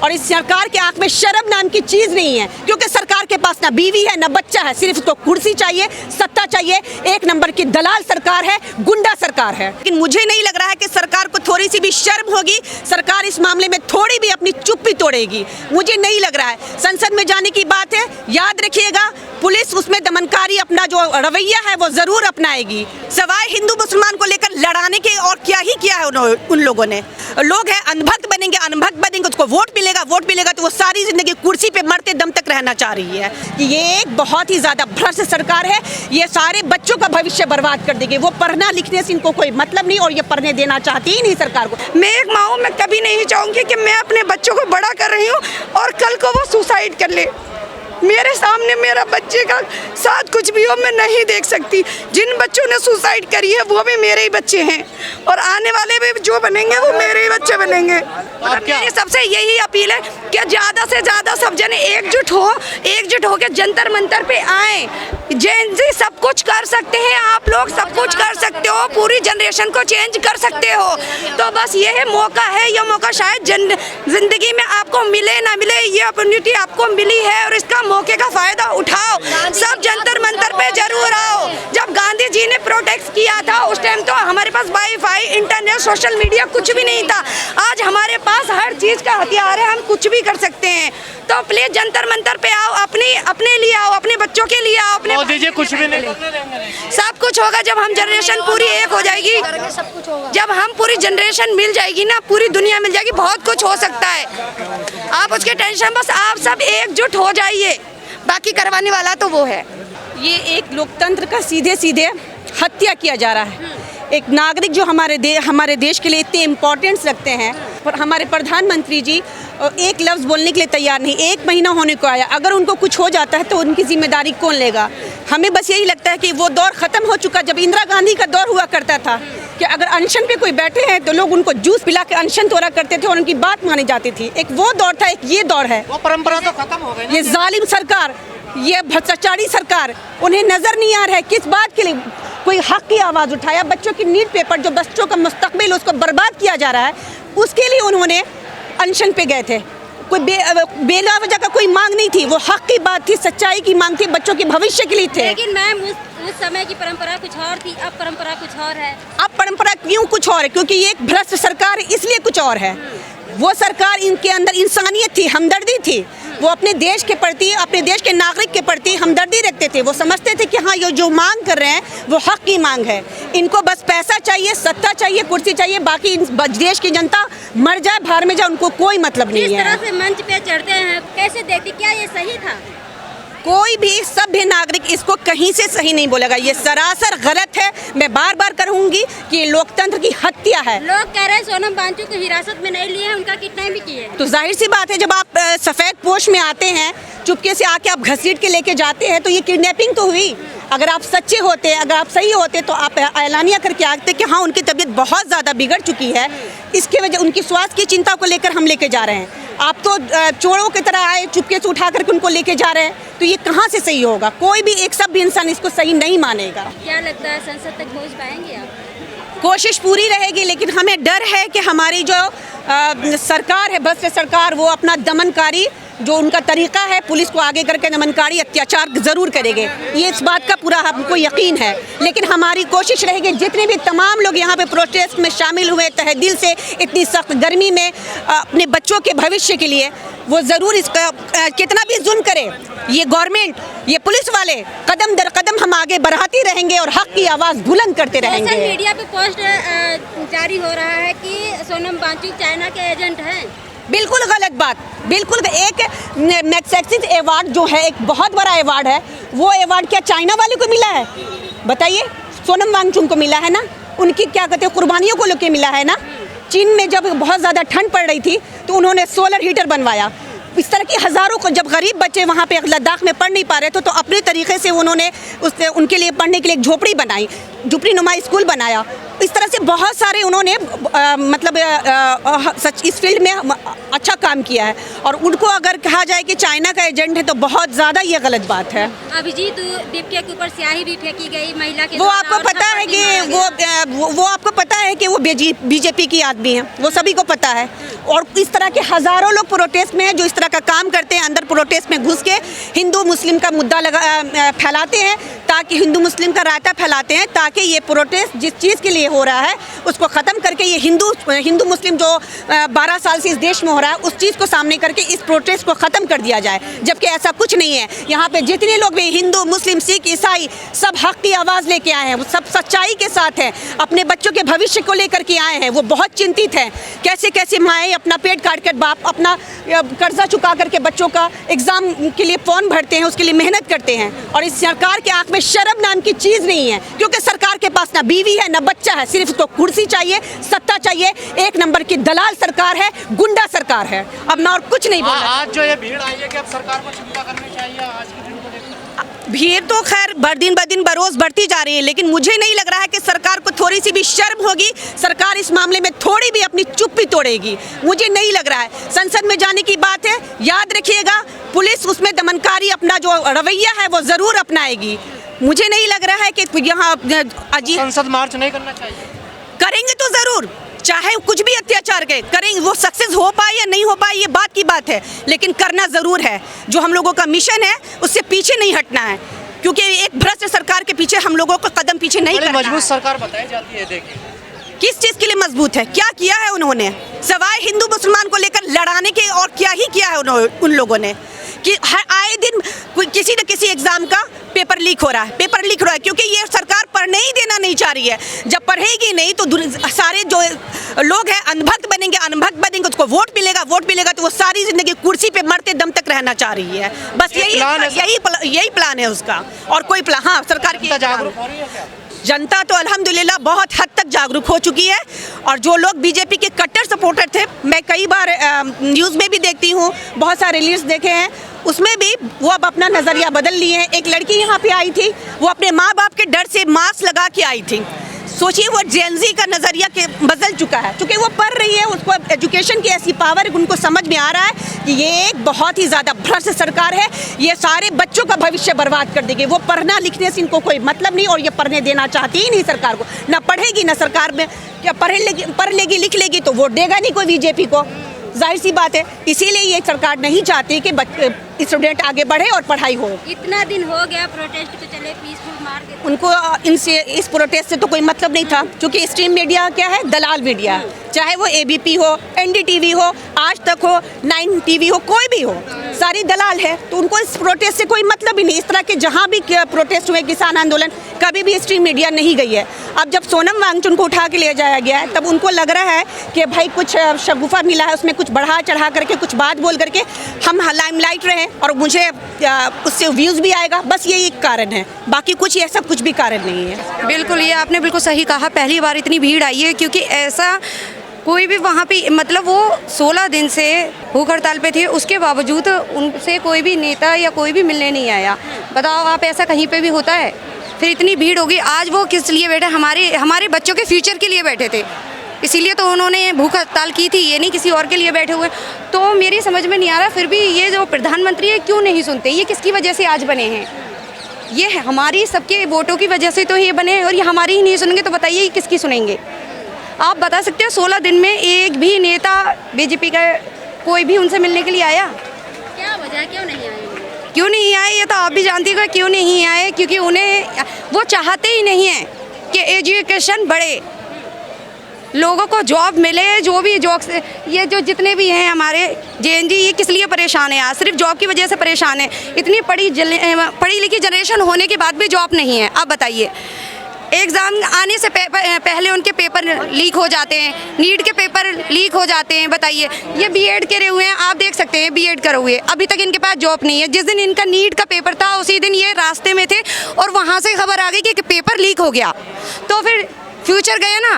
और इस सरकार के आंख में शर्म नाम की चीज़ नहीं है, क्योंकि सरकार के पास ना बीवी है ना बच्चा है, सिर्फ उसको कुर्सी चाहिए, सत्ता चाहिए। एक नंबर की दलाल सरकार है, गुंडा सरकार है। लेकिन मुझे नहीं लग रहा है कि सरकार को थोड़ी सी भी शर्म होगी, सरकार इस मामले में थोड़ी भी अपनी चुप्पी तोड़ेगी, मुझे नहीं लग रहा है। संसद में जाने की बात है, याद रखिएगा पुलिस उसमें दमनकारी अपना जो रवैया है वो जरूर अपनाएगी, सवाए हिंदू मुसलमान को लेकर लड़ाने के और क्या ही किया है उन लोगों ने। लोग हैं अनभक्त बनेंगे, उसको वोट मिलेगा तो वो सारी जिंदगी कुर्सी पे मरते दम तक रहना चाह रही है। ये एक बहुत ही ज्यादा भ्रष्ट सरकार है, ये सारे बच्चों का भविष्य बर्बाद कर देगी। वो पढ़ना लिखने से इनको कोई मतलब नहीं और ये पढ़ने देना चाहती ही नहीं सरकार को। मैं एक माँ हूँ, मैं कभी नहीं चाहूँगी कि मैं अपने बच्चों को बड़ा कर रही हूँ और कल को वो सुसाइड कर ले। मेरे सामने मेरा बच्चे का साथ कुछ भी हो मैं नहीं देख सकती। जिन बच्चों ने सुसाइड करी है वो भी मेरे ही बच्चे हैं और आने वाले भी जो बनेंगे वो मेरे ही बच्चे बनेंगे। मेरी सबसे यही अपील है कि ज़्यादा से ज़्यादा सब जने एकजुट हो के जंतर मंतर पे आए। जेन जी सब कुछ कर सकते हैं, आप लोग सब कुछ कर सकते हो, पूरी जनरेशन को चेंज कर सकते हो। तो बस ये मौका है, ये मौका शायद जिंदगी में आपको मिले ना मिले, ये अपॉर्चुनिटी आपको मिली है और इसका मौके का फायदा उठाओ। सब जंतर मंतर पे जरूर आओ। जब गांधी जी ने प्रोटेस्ट किया था उस टाइम तो हमारे पास वाईफाई, इंटरनेट, सोशल मीडिया कुछ भी नहीं था। आज हमारे पास हर चीज का हथियार है, हम कुछ भी कर सकते हैं। तो प्लीज जंतर मंतर पे आओ, अपने लिए आओ, अपने बच्चों के लिए आओ, अपने कुछ भी नहीं। सब कुछ होगा जब हम जनरेशन पूरी एक हो जाएगी, जब हम पूरी जनरेशन मिल जाएगी ना, पूरी दुनिया मिल जाएगी, बहुत कुछ हो सकता है। आप उसके टेंशन, बस आप सब एकजुट हो जाइए, बाकी करवाने वाला तो वो है। ये एक लोकतंत्र का सीधे सीधे हत्या किया जा रहा है। एक नागरिक जो हमारे देश के लिए इतने इम्पोर्टेंस रखते हैं, पर हमारे प्रधानमंत्री जी एक लफ्ज़ बोलने के लिए तैयार नहीं। 1 महीना होने को आया, अगर उनको कुछ हो जाता है तो उनकी जिम्मेदारी कौन लेगा? हमें बस यही लगता है कि वो दौर ख़त्म हो चुका। जब इंदिरा गांधी का दौर हुआ करता था कि अगर अनशन पे कोई बैठे हैं तो लोग उनको जूस पिला के अनशन तोड़ा करते थे और उनकी बात मानी जाती थी। एक वो दौर था, एक ये दौर है। वो परंपरा तो खत्म हो गई। ये जालिम सरकार, ये भ्रष्टाचारी सरकार, उन्हें नज़र नहीं आ रहा है किस बात के लिए कोई हक की आवाज़ उठाया। बच्चों की नीट पेपर, जो बच्चों का मुस्तकबिल उसको बर्बाद किया जा रहा है, उसके लिए उन्होंने अनशन पे गए थे। कोई बेला वजह का कोई मांग नहीं थी, वो हक की बात थी, सच्चाई की मांग थी, बच्चों के भविष्य के लिए थे। लेकिन मैम उस समय की परंपरा कुछ और थी, अब परंपरा कुछ और है। अब परंपरा क्यों कुछ और है? क्योंकि ये एक भ्रष्ट सरकार है, इसलिए कुछ और है। वो सरकार, इनके अंदर इंसानियत थी, हमदर्दी थी। वो अपने देश के प्रति, अपने देश के नागरिक के प्रति हमदर्दी रखते थे। वो समझते थे कि हाँ, ये जो मांग कर रहे हैं वो हक की मांग है। इनको बस पैसा चाहिए, सत्ता चाहिए, कुर्सी चाहिए, बाकी देश की जनता मर जाए, बाहर में जाए, उनको कोई मतलब नहीं है। जिस तरह से मंच पे चढ़ते हैं, कैसे देखते, क्या ये सही था? कोई भी सभ्य नागरिक इसको कहीं से सही नहीं बोलेगा। ये सरासर गलत है। मैं बार बार कहूंगी कि ये लोकतंत्र की हत्या है। लोग कह रहे हैं सोनम बांचू को हिरासत में नहीं लिए हैं, उनका कितना भी किए। तो जाहिर सी बात है, जब आप सफ़ेद पोश में आते हैं, चुपके से आके आप घसीट के लेके जाते हैं, तो ये किडनैपिंग तो हुई। अगर आप सच्चे होते, अगर आप सही होते तो आप ऐलानिया करके आते कि हाँ, उनकी तबीयत बहुत ज़्यादा बिगड़ चुकी है, इसके वजह उनकी स्वास्थ्य की चिंता को लेकर हम लेके जा रहे हैं। आप तो चोरों की तरह आए, चुपके से उठा करके उनको लेके जा रहे हैं, तो ये कहाँ से सही होगा? कोई भी एक सभ्य इंसान इसको सही नहीं मानेगा। क्या लगता है संसद तक पहुँच पाएंगे आप? कोशिश पूरी रहेगी, लेकिन हमें डर है कि हमारी जो सरकार है, भ्रष्ट सरकार, वो अपना दमनकारी जो उनका तरीका है, पुलिस को आगे करके दमनकारी अत्याचार ज़रूर करेंगे। ये इस बात का पूरा हमको यकीन है। लेकिन हमारी कोशिश रहेगी, जितने भी तमाम लोग यहाँ पे प्रोटेस्ट में शामिल हुए तहे दिल से, इतनी सख्त गर्मी में अपने बच्चों के भविष्य के लिए, वो ज़रूर इसका कितना भी जुल्म करे, ये गवर्नमेंट, ये पुलिस वाले कदम दर कदम हम आगे बढ़ाते रहेंगे और हक की आवाज़ बुलंद करते रहेंगे। सोशल मीडिया पे पोस्ट जारी हो रहा है कि सोनम बांचू चाइना के एजेंट हैं। बिल्कुल गलत बात। बिल्कुल एक मैग्सेसेस अवार्ड जो है, एक बहुत बड़ा अवार्ड है, वो अवार्ड क्या चाइना वाले को मिला है? बताइए, सोनम वांगचुक को मिला है ना, उनकी क्या कहते हैं कुर्बानियों को लेके मिला है ना। चीन में जब बहुत ज़्यादा ठंड पड़ रही थी तो उन्होंने सोलर हीटर बनवाया। इस तरह की हज़ारों को, जब गरीब बच्चे वहाँ पे लद्दाख में पढ़ नहीं पा रहे थे, तो अपने तरीके से उन्होंने उनके लिए पढ़ने के लिए एक झोपड़ी बनाई, झोपड़ी नुमा स्कूल बनाया। इस तरह से बहुत सारे उन्होंने मतलब सच इस फील्ड में अच्छा काम किया है, और उनको अगर कहा जाए कि चाइना का एजेंट है तो बहुत ज़्यादा ये गलत बात है। अभिजीत दीपके के ऊपर स्याही भी फेंकी गई महिला के वो द्वारा आपको और पता है थप्पड़ भी कि मारा गया। वो आपको पता है कि वो बीजेपी की आदमी है, वो सभी को पता है। और इस तरह के हज़ारों लोग प्रोटेस्ट में हैं जो इस तरह का काम करते हैं, अंदर प्रोटेस्ट में घुस के हिंदू मुस्लिम का मुद्दा फैलाते हैं, ताकि हिंदू मुस्लिम का रायता फैलाते हैं, ताकि ये प्रोटेस्ट जिस चीज़ के लिए हो रहा है उसको ख़त्म करके ये हिंदू मुस्लिम जो 12 साल से इस देश में हो रहा है उस चीज़ को सामने करके इस प्रोटेस्ट को ख़त्म कर दिया जाए। जबकि ऐसा कुछ नहीं है। यहाँ पे जितने लोग भी हिंदू मुस्लिम सिख ईसाई सब हक की आवाज़ लेके आए हैं, वो सब सच्चाई के साथ हैं, अपने बच्चों के भविष्य को लेकर के आए हैं। वो बहुत चिंतित हैं, कैसे कैसे माएँ अपना पेट काट कर बाप अपना कर्जा चुका करके बच्चों का एग्ज़ाम के लिए फॉर्म भरते हैं, उसके लिए मेहनत करते हैं। और इस सरकार के आँख में शर्म नाम की चीज़ नहीं है, क्योंकि सरकार के पास ना बीवी है ना बच्चा है, सिर्फ उसको कुर्सी चाहिए, सत्ता चाहिए। एक नंबर की दलाल सरकार है, गुंडा सरकार है। अब मैं और कुछ नहीं बोलना। आज जो ये भीड़ आई है कि अब सरकार को चिंता करनी चाहिए आज की भीड़ को देखकर? भीड़ तो खैर दिन ब दिन बरोज बढ़ती जा रही है, लेकिन मुझे नहीं लग रहा है कि सरकार को थोड़ी सी भी शर्म होगी। सरकार इस मामले में थोड़ी भी अपनी चुप्पी तोड़ेगी, मुझे नहीं लग रहा है। संसद में जाने की बात है, याद रखिएगा पुलिस उसमें दमनकारी अपना जो रवैया है वो ज़रूर अपनाएगी। मुझे नहीं लग रहा है कि यहाँ अजीब संसद मार्च नहीं करना चाहिए? करेंगे तो ज़रूर, चाहे कुछ भी अत्याचार करेंगे, वो सक्सेस हो पाए या नहीं हो पाए ये बात की बात है, लेकिन करना ज़रूर है। जो हम लोगों का मिशन है उससे पीछे नहीं हटना है, क्योंकि एक भ्रष्ट सरकार के पीछे हम लोगों को कदम पीछे नहीं करना है। मजबूत सरकार बताई जाती है, देखिए किस चीज़ के लिए मजबूत है, क्या किया है उन्होंने सवाए हिंदू मुसलमान को लेकर लड़ाने के, और क्या ही किया है उन लोगों ने कि हर आए दिन किसी न किसी एग्जाम का पेपर लीक हो रहा है, क्योंकि ये सरकार पढ़ने ही देना नहीं चाह रही है। जब पढ़ेगी नहीं तो सारे जो लोग हैं अनभक्त बनेंगे, उसको वोट मिलेगा तो वो सारी जिंदगी कुर्सी पे मरते दम तक रहना चाह रही है। बस यही प्लान है उसका, और कोई प्लान। हाँ, सरकार की जागरूक हो रही है क्या? जनता तो अल्हम्दुलिल्लाह बहुत हद तक जागरूक हो चुकी है, और जो लोग बीजेपी के कट्टर सपोर्टर थे, मैं कई बार न्यूज़ में भी देखती हूँ, बहुत सारे रील्स देखे हैं, उसमें भी वो अब अपना नज़रिया बदल लिए हैं। एक लड़की यहाँ पे आई थी, वो अपने माँ बाप के डर से मास्क लगा के आई थी। सोचिए वो जेनजी का नज़रिया के बदल चुका है, क्योंकि वो पढ़ रही है, उसको एजुकेशन की ऐसी पावर है, उनको समझ में आ रहा है कि ये एक बहुत ही ज़्यादा भ्रष्ट सरकार है, ये सारे बच्चों का भविष्य बर्बाद कर देगी। वो पढ़ना लिखने से इनको कोई मतलब नहीं, और ये पढ़ने देना चाहती ही नहीं सरकार को। ना पढ़ेगी ना सरकार में क्या पढ़ लेगी लिख लेगी तो वोट देगा नहीं कोई बीजेपी को, जाहिर सी बात है। इसीलिए ये सरकार नहीं चाहती कि स्टूडेंट आगे बढ़े और पढ़ाई हो। इतना दिन हो गया प्रोटेस्ट को चले, पीसफुल मार के उनको इस प्रोटेस्ट से तो कोई मतलब नहीं था, क्योंकि स्ट्रीम मीडिया क्या है, दलाल मीडिया, चाहे वो ABP हो, NDTV हो, आज तक हो, 9 TV हो, कोई भी हो, सारी दलाल है। तो उनको इस प्रोटेस्ट से कोई मतलब ही नहीं। इस तरह के जहाँ भी प्रोटेस्ट हुए, किसान आंदोलन, कभी भी स्ट्रीम मीडिया नहीं गई है। अब जब सोनम वांगचुक को उठा के ले जाया गया है, तब उनको लग रहा है कि भाई कुछ शगुफा मिला है, उसमें कुछ बढ़ा चढ़ा करके कुछ बात बोल करके हम लाइमलाइट रहे और मुझे उससे व्यूज़ भी आएगा, बस यही एक कारण है, बाकी कुछ ऐसा कुछ भी कारण नहीं है। बिल्कुल, ये आपने बिल्कुल सही कहा। पहली बार इतनी भीड़ आई है, क्योंकि ऐसा कोई भी वहाँ पे, मतलब वो 16 दिन से भूख हड़ताल पे थे, उसके बावजूद उनसे कोई भी नेता या कोई भी मिलने नहीं आया। बताओ आप, ऐसा कहीं पे भी होता है? फिर इतनी भीड़ होगी। आज वो किस लिए बैठे? हमारे बच्चों के फ्यूचर के लिए बैठे थे, इसीलिए तो उन्होंने भूख हड़ताल की थी, ये नहीं किसी और के लिए बैठे हुए। तो मेरी समझ में नहीं आ रहा फिर भी ये जो प्रधानमंत्री है क्यों नहीं सुनते? ये किसकी वजह से आज बने हैं? ये हमारी सबके वोटों की वजह से तो ये बने हैं, और ये हमारी ही नहीं सुनेंगे तो बताइए किसकी सुनेंगे? आप बता सकते हो 16 दिन में एक भी नेता बीजेपी का कोई भी उनसे मिलने के लिए आया? क्या वजह, क्यों नहीं आए? क्यों नहीं आए ये तो आप भी जानती हो क्यों नहीं आए, क्योंकि उन्हें वो चाहते ही नहीं हैं कि एजुकेशन बढ़े, लोगों को जॉब मिले। जो भी जॉब से ये जो जितने भी हैं हमारे JNG, ये किस लिए परेशान है? आज सिर्फ जॉब की वजह से परेशान है। इतनी पढ़ी लिखी जनरेशन होने के बाद भी जॉब नहीं है। आप बताइए, एग्ज़ाम आने से पहले उनके पेपर लीक हो जाते हैं, नीट के पेपर लीक हो जाते हैं। बताइए, ये B.Ed करे हुए हैं, आप देख सकते हैं B.Ed करे हुए, अभी तक इनके पास जॉब नहीं है। जिस दिन इनका नीट का पेपर था उसी दिन ये रास्ते में थे और वहाँ से खबर आ गई कि पेपर लीक हो गया। तो फिर फ्यूचर गया ना।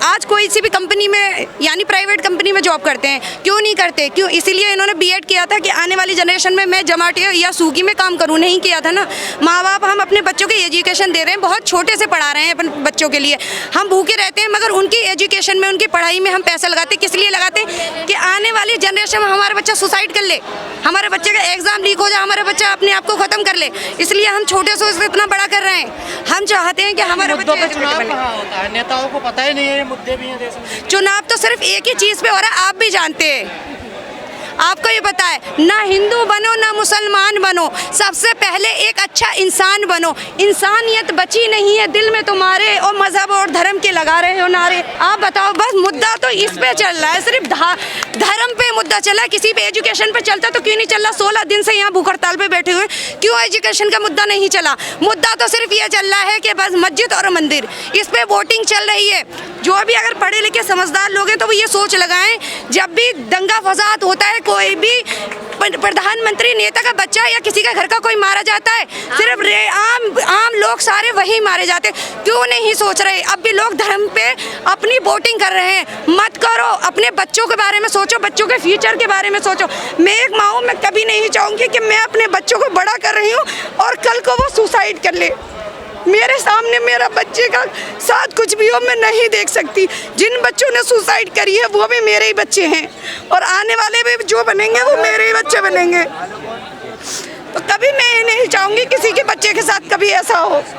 आज कोई सी भी कंपनी में यानी प्राइवेट कंपनी में जॉब करते हैं, क्यों नहीं करते? क्यों? इसीलिए इन्होंने बीएड किया था कि आने वाली जनरेशन में मैं जमाटिया या स्विगी में काम करूं। नहीं किया था ना। माँ बाप हम अपने बच्चों की एजुकेशन दे रहे हैं, बहुत छोटे से पढ़ा रहे हैं अपने बच्चों के लिए। हम भूखे रहते हैं मगर उनकी एजुकेशन में, उनकी पढ़ाई में हम पैसा लगाते हैं। किस लिए लगाते हैं? कि आने वाली जनरेशन में हमारा बच्चा सुसाइड कर ले, हमारे बच्चे का एग्जाम लीक हो जाए, हमारा बच्चा अपने आप को खत्म कर ले। इसलिए हम छोटे से इतना बड़ा कर रहे हैं। हम चाहते हैं कि हमारे मुद्दों पे बच्चे चुनाव कहाँ होता है? नेताओं को पता ही नहीं है ये मुद्दे भी हैं देश में। चुनाव तो सिर्फ एक ही चीज़ पे हो रहा है, आप भी जानते हैं। आपको ये पता है ना, हिंदू बनो ना मुसलमान बनो, सबसे पहले एक अच्छा इंसान बनो। इंसानियत बची नहीं है दिल में तुम्हारे, और मजहब और धर्म के लगा रहे हो नारे। आप बताओ, बस मुद्दा तो इस पे चल रहा है, सिर्फ धर्म पे मुद्दा चला है। किसी पे एजुकेशन पे चलता तो क्यों नहीं चल रहा? 16 दिन से यहाँ भूख हड़ताल पे बैठे हुए, क्यों एजुकेशन का मुद्दा नहीं चला? मुद्दा तो सिर्फ ये चल रहा है कि बस मस्जिद और मंदिर, इस पे वोटिंग चल रही है। जो भी अगर पढ़े लिखे समझदार लोग हैं तो वो ये सोच लगाएं, जब भी दंगा फसाद होता है, कोई भी प्रधानमंत्री नेता का बच्चा या किसी का घर का कोई मारा जाता है, सिर्फ आम लोग सारे वही मारे जाते हैं। क्यों नहीं सोच रहे? अब भी लोग धर्म पे अपनी वोटिंग कर रहे हैं। मत करो, अपने बच्चों के बारे में सोचो, बच्चों के फ्यूचर के बारे में सोचो। मैं एक माँ हूँ, मैं कभी नहीं चाहूँगी कि मैं अपने बच्चों को बड़ा कर रही हूँ और कल को वो सुसाइड कर ले। मेरे सामने मेरा बच्चे का साथ कुछ भी हो, मैं नहीं देख सकती। जिन बच्चों ने सुसाइड करी है वो भी मेरे ही बच्चे हैं, और आने वाले भी जो बनेंगे वो मेरे ही बच्चे बनेंगे। तो कभी मैं ये नहीं चाहूँगी किसी के बच्चे के साथ कभी ऐसा हो।